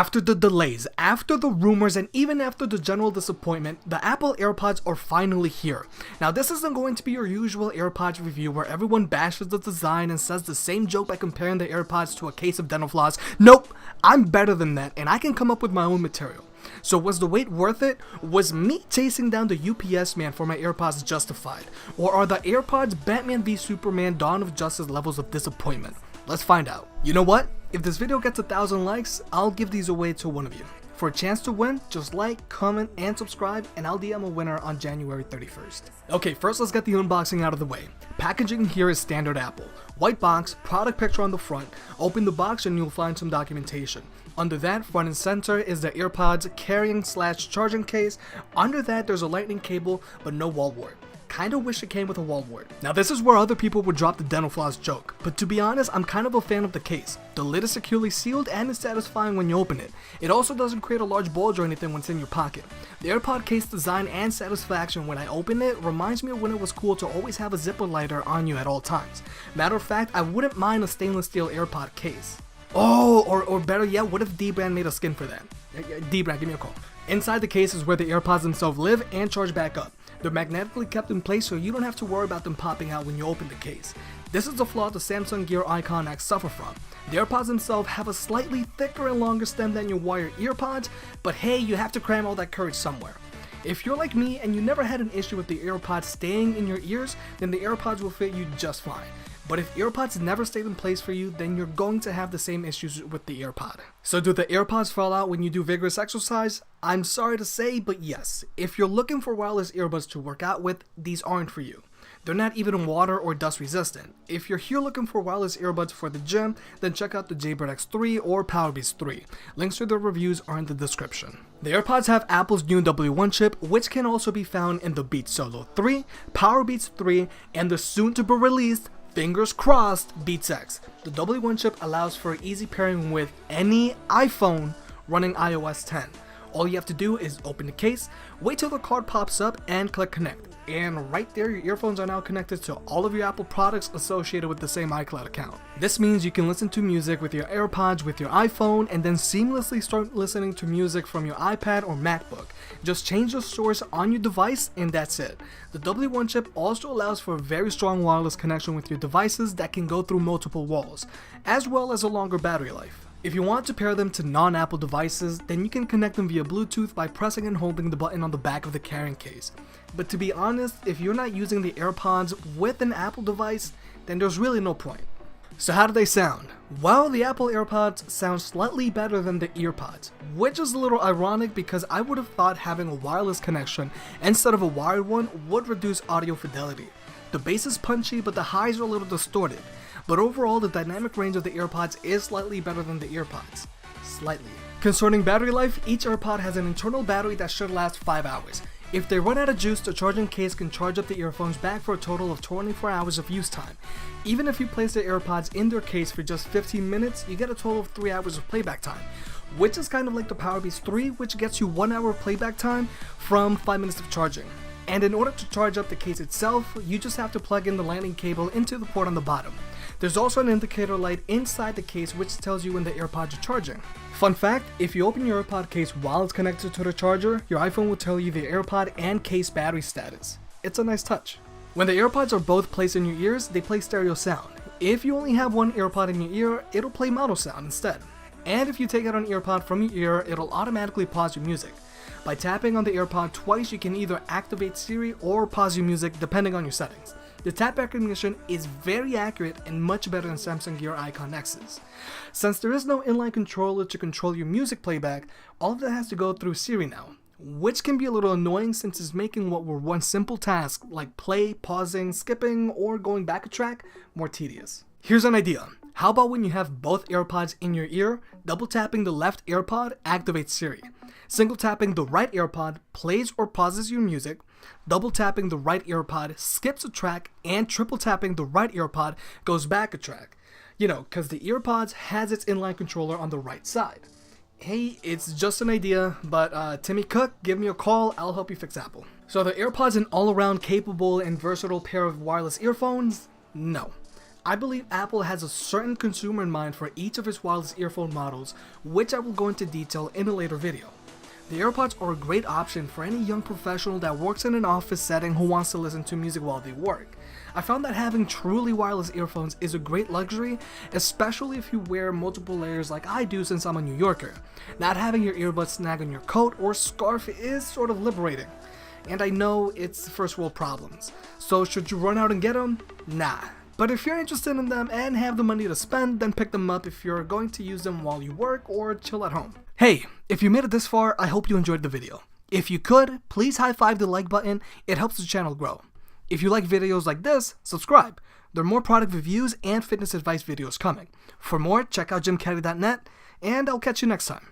After the delays, after the rumors, and even after the general disappointment, the Apple AirPods are finally here. Now, this isn't going to be your usual AirPods review where everyone bashes the design and says the same joke by comparing the AirPods to a case of dental floss. Nope, I'm better than that, and I can come up with my own material. So was the wait worth it? Was me chasing down the UPS man for my AirPods justified? Or are the AirPods Batman v Superman Dawn of Justice levels of disappointment? Let's find out. You know what? If this video gets 1,000 likes, I'll give these away to one of you. For a chance to win, just like, comment, and subscribe, and I'll DM a winner on January 31st. Okay, first let's get the unboxing out of the way. Packaging here is standard Apple. White box, product picture on the front. Open the box and you'll find some documentation. Under that, front and center, is the AirPods carrying/charging case. Under that, there's a lightning cable, but no wall wart. Kinda wish it came with a wall wart. Now this is where other people would drop the dental floss joke, but to be honest, I'm kind of a fan of the case. The lid is securely sealed and is satisfying when you open it. It also doesn't create a large bulge or anything when it's in your pocket. The AirPod case design and satisfaction when I open it reminds me of when it was cool to always have a zipper lighter on you at all times. Matter of fact, I wouldn't mind a stainless steel AirPod case. Oh, or better yet, what if D-Brand made a skin for that? D-Brand, give me a call. Inside the case is where the AirPods themselves live and charge back up. They're magnetically kept in place so you don't have to worry about them popping out when you open the case. This is the flaw the Samsung Gear Icon X suffer from. The AirPods themselves have a slightly thicker and longer stem than your wired earpods, but hey, you have to cram all that courage somewhere. If you're like me and you never had an issue with the AirPods staying in your ears, then the AirPods will fit you just fine. But if AirPods never stayed in place for you, then you're going to have the same issues with the AirPod. So do the AirPods fall out when you do vigorous exercise? I'm sorry to say, but yes. If you're looking for wireless earbuds to work out with, these aren't for you. They're not even water or dust resistant. If you're here looking for wireless earbuds for the gym, then check out the Jaybird X3 or Powerbeats 3. Links to their reviews are in the description. The AirPods have Apple's new W1 chip, which can also be found in the Beats Solo 3, Powerbeats 3, and the soon-to-be released, fingers crossed, Beats X. The W1 chip allows for easy pairing with any iPhone running iOS 10. All you have to do is open the case, wait till the card pops up, and click connect. And right there, your earphones are now connected to all of your Apple products associated with the same iCloud account. This means you can listen to music with your AirPods with your iPhone and then seamlessly start listening to music from your iPad or MacBook. Just change the source on your device and that's it. The W1 chip also allows for a very strong wireless connection with your devices that can go through multiple walls, as well as a longer battery life. If you want to pair them to non-Apple devices, then you can connect them via Bluetooth by pressing and holding the button on the back of the carrying case. But to be honest, if you're not using the AirPods with an Apple device, then there's really no point. So how do they sound? Well, the Apple AirPods sound slightly better than the EarPods, which is a little ironic because I would have thought having a wireless connection instead of a wired one would reduce audio fidelity. The bass is punchy, but the highs are a little distorted. But overall, the dynamic range of the AirPods is slightly better than the EarPods. Slightly. Concerning battery life, each AirPod has an internal battery that should last 5 hours. If they run out of juice, the charging case can charge up the earphones back for a total of 24 hours of use time. Even if you place the AirPods in their case for just 15 minutes, you get a total of 3 hours of playback time, which is kind of like the Powerbeats 3, which gets you 1 hour of playback time from 5 minutes of charging. And in order to charge up the case itself, you just have to plug in the lightning cable into the port on the bottom. There's also an indicator light inside the case which tells you when the AirPods are charging. Fun fact, if you open your AirPod case while it's connected to the charger, your iPhone will tell you the AirPod and case battery status. It's a nice touch. When the AirPods are both placed in your ears, they play stereo sound. If you only have one AirPod in your ear, it'll play mono sound instead. And if you take out an AirPod from your ear, it'll automatically pause your music. By tapping on the AirPod twice, you can either activate Siri or pause your music depending on your settings. The tap recognition is very accurate and much better than Samsung Gear Icon X's. Since there is no inline controller to control your music playback, all of that has to go through Siri now, which can be a little annoying since it's making what were once simple tasks like play, pausing, skipping, or going back a track more tedious. Here's an idea. How about when you have both AirPods in your ear, double tapping the left AirPod activates Siri. Single tapping the right AirPod plays or pauses your music, double tapping the right AirPod skips a track, and triple tapping the right AirPod goes back a track. You know, because the EarPods has its inline controller on the right side. Hey, it's just an idea, but Timmy Cook, give me a call, I'll help you fix Apple. So are the AirPods an all-around capable and versatile pair of wireless earphones? No. I believe Apple has a certain consumer in mind for each of its wireless earphone models, which I will go into detail in a later video. The AirPods are a great option for any young professional that works in an office setting who wants to listen to music while they work. I found that having truly wireless earphones is a great luxury, especially if you wear multiple layers like I do since I'm a New Yorker. Not having your earbuds snag on your coat or scarf is sort of liberating. And I know it's first world problems, so should you run out and get them? Nah. But if you're interested in them and have the money to spend, then pick them up if you're going to use them while you work or chill at home. Hey, if you made it this far, I hope you enjoyed the video. If you could, please high-five the like button, it helps the channel grow. If you like videos like this, subscribe. There are more product reviews and fitness advice videos coming. For more, check out jimcaddy.net, and I'll catch you next time.